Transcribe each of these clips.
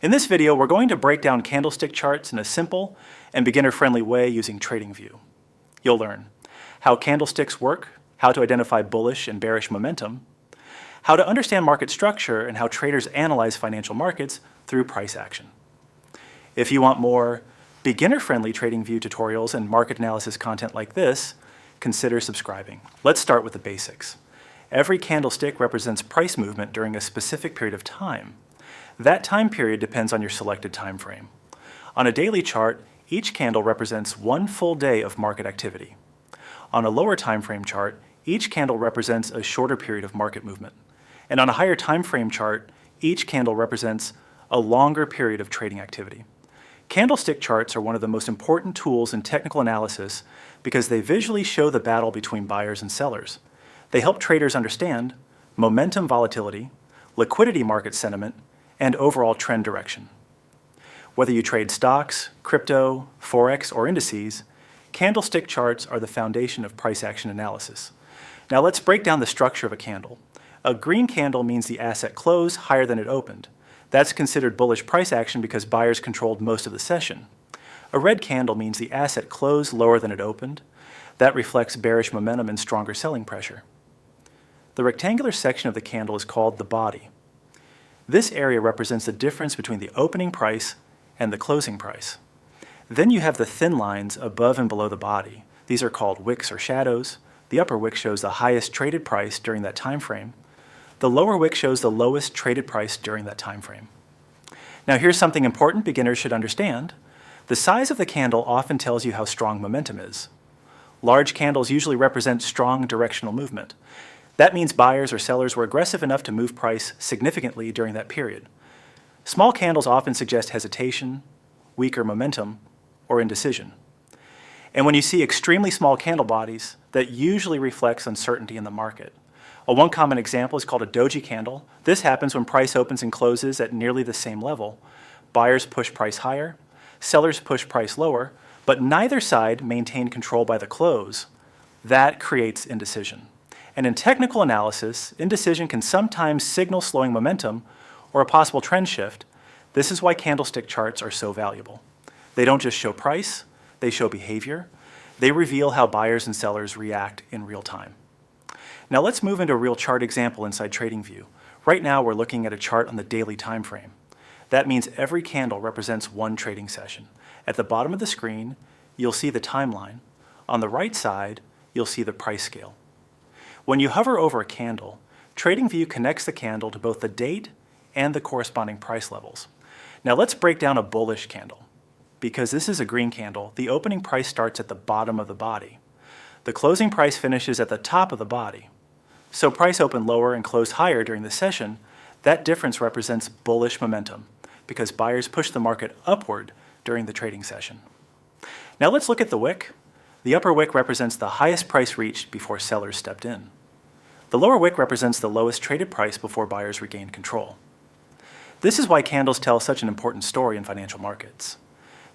In this video, we're going to break down candlestick charts in a simple and beginner-friendly way using TradingView. You'll learn how candlesticks work, how to identify bullish and bearish momentum, how to understand market structure, and how traders analyze financial markets through price action. If you want more beginner-friendly TradingView tutorials and market analysis content like this, consider subscribing. Let's start with the basics. Every candlestick represents price movement during a specific period of time. That time period depends on your selected time frame. On a daily chart, each candle represents one full day of market activity. On a lower time frame chart, each candle represents a shorter period of market movement. And on a higher time frame chart, each candle represents a longer period of trading activity. Candlestick charts are one of the most important tools in technical analysis because they visually show the battle between buyers and sellers. They help traders understand momentum volatility, liquidity market sentiment, and overall trend direction. Whether you trade stocks, crypto, forex, or indices, candlestick charts are the foundation of price action analysis. Now let's break down the structure of a candle. A green candle means the asset closed higher than it opened. That's considered bullish price action because buyers controlled most of the session. A red candle means the asset closed lower than it opened. That reflects bearish momentum and stronger selling pressure. The rectangular section of the candle is called the body. This area represents the difference between the opening price and the closing price. Then you have the thin lines above and below the body. These are called wicks or shadows. The upper wick shows the highest traded price during that time frame. The lower wick shows the lowest traded price during that time frame. Now here's something important beginners should understand. The size of the candle often tells you how strong momentum is. Large candles usually represent strong directional movement. That means buyers or sellers were aggressive enough to move price significantly during that period. Small candles often suggest hesitation, weaker momentum, or indecision. And when you see extremely small candle bodies, that usually reflects uncertainty in the market. One common example is called a doji candle. This happens when price opens and closes at nearly the same level. Buyers push price higher, sellers push price lower, but neither side maintain control by the close. That creates indecision. And in technical analysis, indecision can sometimes signal slowing momentum or a possible trend shift. This is why candlestick charts are so valuable. They don't just show price, they show behavior. They reveal how buyers and sellers react in real time. Now let's move into a real chart example inside TradingView. Right now we're looking at a chart on the daily time frame. That means every candle represents one trading session. At the bottom of the screen, you'll see the timeline. On the right side, you'll see the price scale. When you hover over a candle, TradingView connects the candle to both the date and the corresponding price levels. Now let's break down a bullish candle. Because this is a green candle, the opening price starts at the bottom of the body. The closing price finishes at the top of the body. So price opened lower and closed higher during the session. That difference represents bullish momentum because buyers push the market upward during the trading session. Now let's look at the wick. The upper wick represents the highest price reached before sellers stepped in. The lower wick represents the lowest traded price before buyers regained control. This is why candles tell such an important story in financial markets.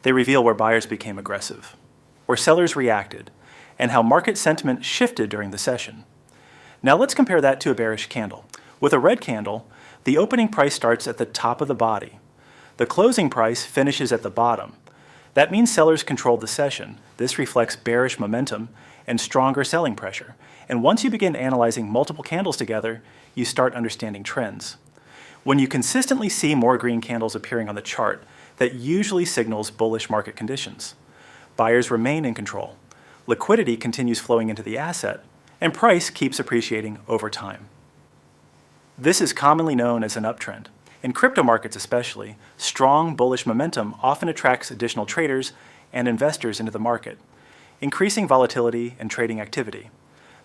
They reveal where buyers became aggressive, where sellers reacted, and how market sentiment shifted during the session. Now let's compare that to a bearish candle. With a red candle, the opening price starts at the top of the body. The closing price finishes at the bottom. That means sellers controlled the session. This reflects bearish momentum and stronger selling pressure. And once you begin analyzing multiple candles together, you start understanding trends. When you consistently see more green candles appearing on the chart, that usually signals bullish market conditions. Buyers remain in control. Liquidity continues flowing into the asset, and price keeps appreciating over time. This is commonly known as an uptrend. In crypto markets especially, strong bullish momentum often attracts additional traders and investors into the market, increasing volatility and trading activity.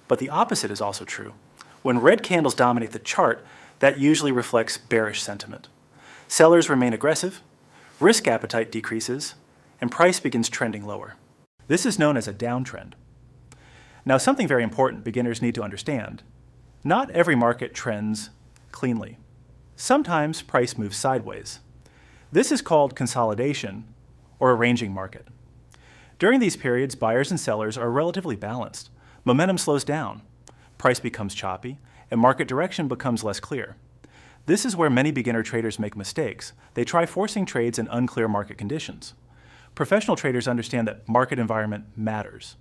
But the opposite is also true. When red candles dominate the chart, that usually reflects bearish sentiment. Sellers remain aggressive, risk appetite decreases, and price begins trending lower. This is known as a downtrend. Now, something very important beginners need to understand. Not every market trends cleanly. Sometimes price moves sideways. This is called consolidation or a ranging market. During these periods, buyers and sellers are relatively balanced. Momentum slows down, price becomes choppy, and market direction becomes less clear. This is where many beginner traders make mistakes. They try forcing trades in unclear market conditions. Professional traders understand that market environment matters.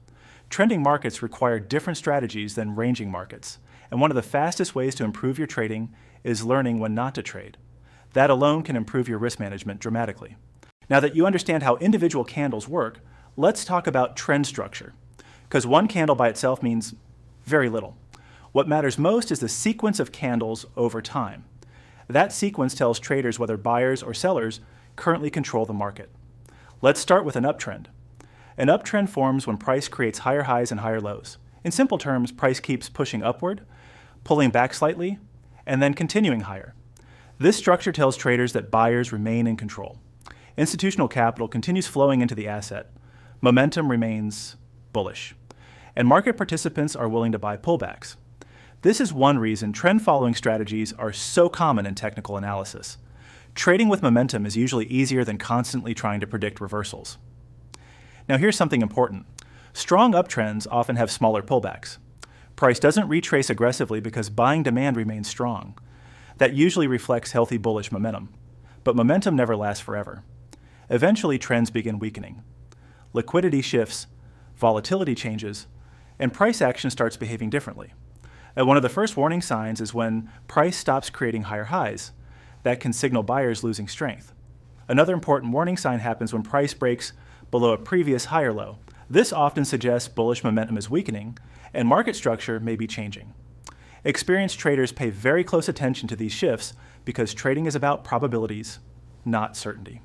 Trending markets require different strategies than ranging markets, and one of the fastest ways to improve your trading is learning when not to trade. That alone can improve your risk management dramatically. Now that you understand how individual candles work, let's talk about trend structure, because one candle by itself means very little. What matters most is the sequence of candles over time. That sequence tells traders whether buyers or sellers currently control the market. Let's start with an uptrend. An uptrend forms when price creates higher highs and higher lows. In simple terms, price keeps pushing upward, pulling back slightly, and then continuing higher. This structure tells traders that buyers remain in control. Institutional capital continues flowing into the asset. Momentum remains bullish, and market participants are willing to buy pullbacks. This is one reason trend-following strategies are so common in technical analysis. Trading with momentum is usually easier than constantly trying to predict reversals. Now here's something important. Strong uptrends often have smaller pullbacks. Price doesn't retrace aggressively because buying demand remains strong. That usually reflects healthy bullish momentum. But momentum never lasts forever. Eventually, trends begin weakening. Liquidity shifts, volatility changes, and price action starts behaving differently. And one of the first warning signs is when price stops creating higher highs. That can signal buyers losing strength. Another important warning sign happens when price breaks below a previous higher low. This often suggests bullish momentum is weakening, and market structure may be changing. Experienced traders pay very close attention to these shifts because trading is about probabilities, not certainty.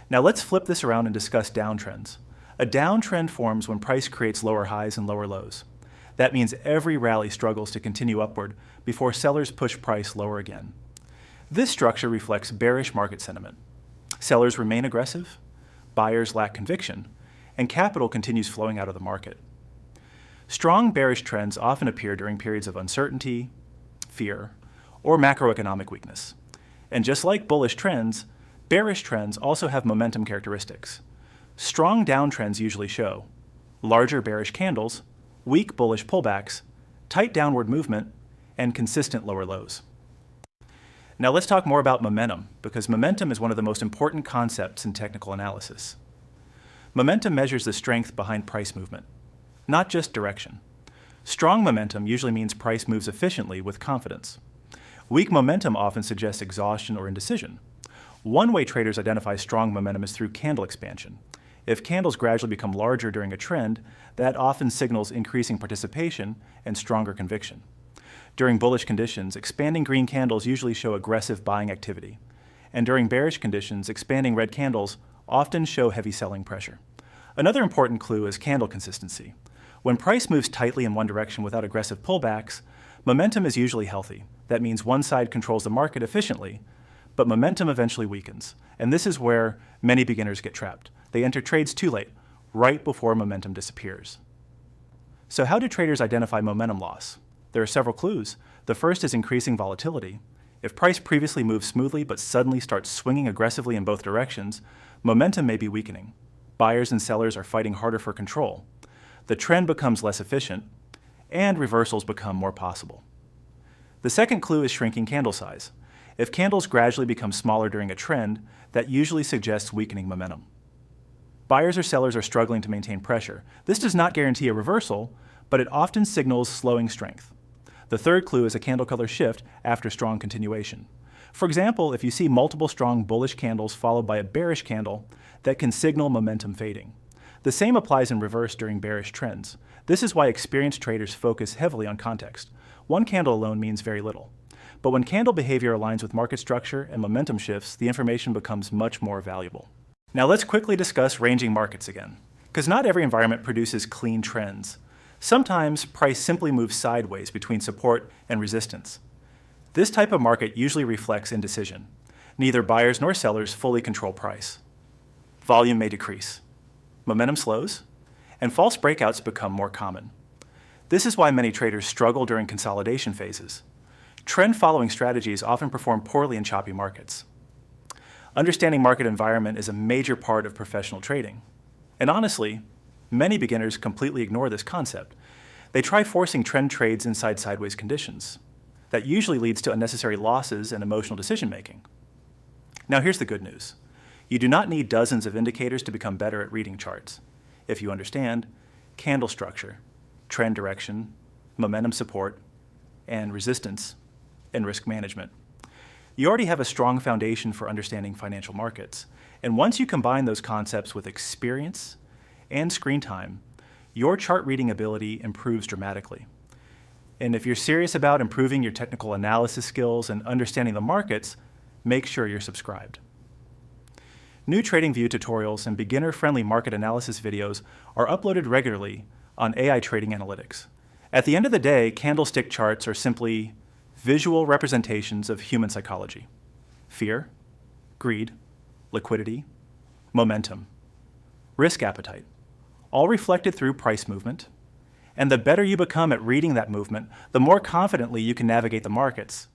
Now let's flip this around and discuss downtrends. A downtrend forms when price creates lower highs and lower lows. That means every rally struggles to continue upward before sellers push price lower again. This structure reflects bearish market sentiment. Sellers remain aggressive, buyers lack conviction, and capital continues flowing out of the market. Strong bearish trends often appear during periods of uncertainty, fear, or macroeconomic weakness. And just like bullish trends, bearish trends also have momentum characteristics. Strong downtrends usually show larger bearish candles, weak bullish pullbacks, tight downward movement, and consistent lower lows. Now let's talk more about momentum, because momentum is one of the most important concepts in technical analysis. Momentum measures the strength behind price movement, not just direction. Strong momentum usually means price moves efficiently with confidence. Weak momentum often suggests exhaustion or indecision. One way traders identify strong momentum is through candle expansion. If candles gradually become larger during a trend, that often signals increasing participation and stronger conviction. During bullish conditions, expanding green candles usually show aggressive buying activity. And during bearish conditions, expanding red candles often show heavy selling pressure. Another important clue is candle consistency. When price moves tightly in one direction without aggressive pullbacks, momentum is usually healthy. That means one side controls the market efficiently, but momentum eventually weakens. And this is where many beginners get trapped. They enter trades too late, right before momentum disappears. So how do traders identify momentum loss? There are several clues. The first is increasing volatility. If price previously moved smoothly but suddenly starts swinging aggressively in both directions, momentum may be weakening. Buyers and sellers are fighting harder for control. The trend becomes less efficient, and reversals become more possible. The second clue is shrinking candle size. If candles gradually become smaller during a trend, that usually suggests weakening momentum. Buyers or sellers are struggling to maintain pressure. This does not guarantee a reversal, but it often signals slowing strength. The third clue is a candle color shift after strong continuation. For example, if you see multiple strong bullish candles followed by a bearish candle, that can signal momentum fading. The same applies in reverse during bearish trends. This is why experienced traders focus heavily on context. One candle alone means very little. But when candle behavior aligns with market structure and momentum shifts, the information becomes much more valuable. Now let's quickly discuss ranging markets again, because not every environment produces clean trends. Sometimes price simply moves sideways between support and resistance. This type of market usually reflects indecision. Neither buyers nor sellers fully control price. Volume may decrease. Momentum slows, and false breakouts become more common. This is why many traders struggle during consolidation phases. Trend-following strategies often perform poorly in choppy markets. Understanding market environment is a major part of professional trading. And honestly, many beginners completely ignore this concept. They try forcing trend trades inside sideways conditions. That usually leads to unnecessary losses and emotional decision-making. Now here's the good news. You do not need dozens of indicators to become better at reading charts. If you understand candle structure, trend direction, momentum support, and resistance, and risk management. You already have a strong foundation for understanding financial markets. And once you combine those concepts with experience and screen time, your chart reading ability improves dramatically. And if you're serious about improving your technical analysis skills and understanding the markets, make sure you're subscribed. New TradingView tutorials and beginner-friendly market analysis videos are uploaded regularly on AI trading analytics. At the end of the day, candlestick charts are simply visual representations of human psychology: fear, greed, liquidity, momentum, risk appetite, all reflected through price movement. And the better you become at reading that movement, the more confidently you can navigate the markets.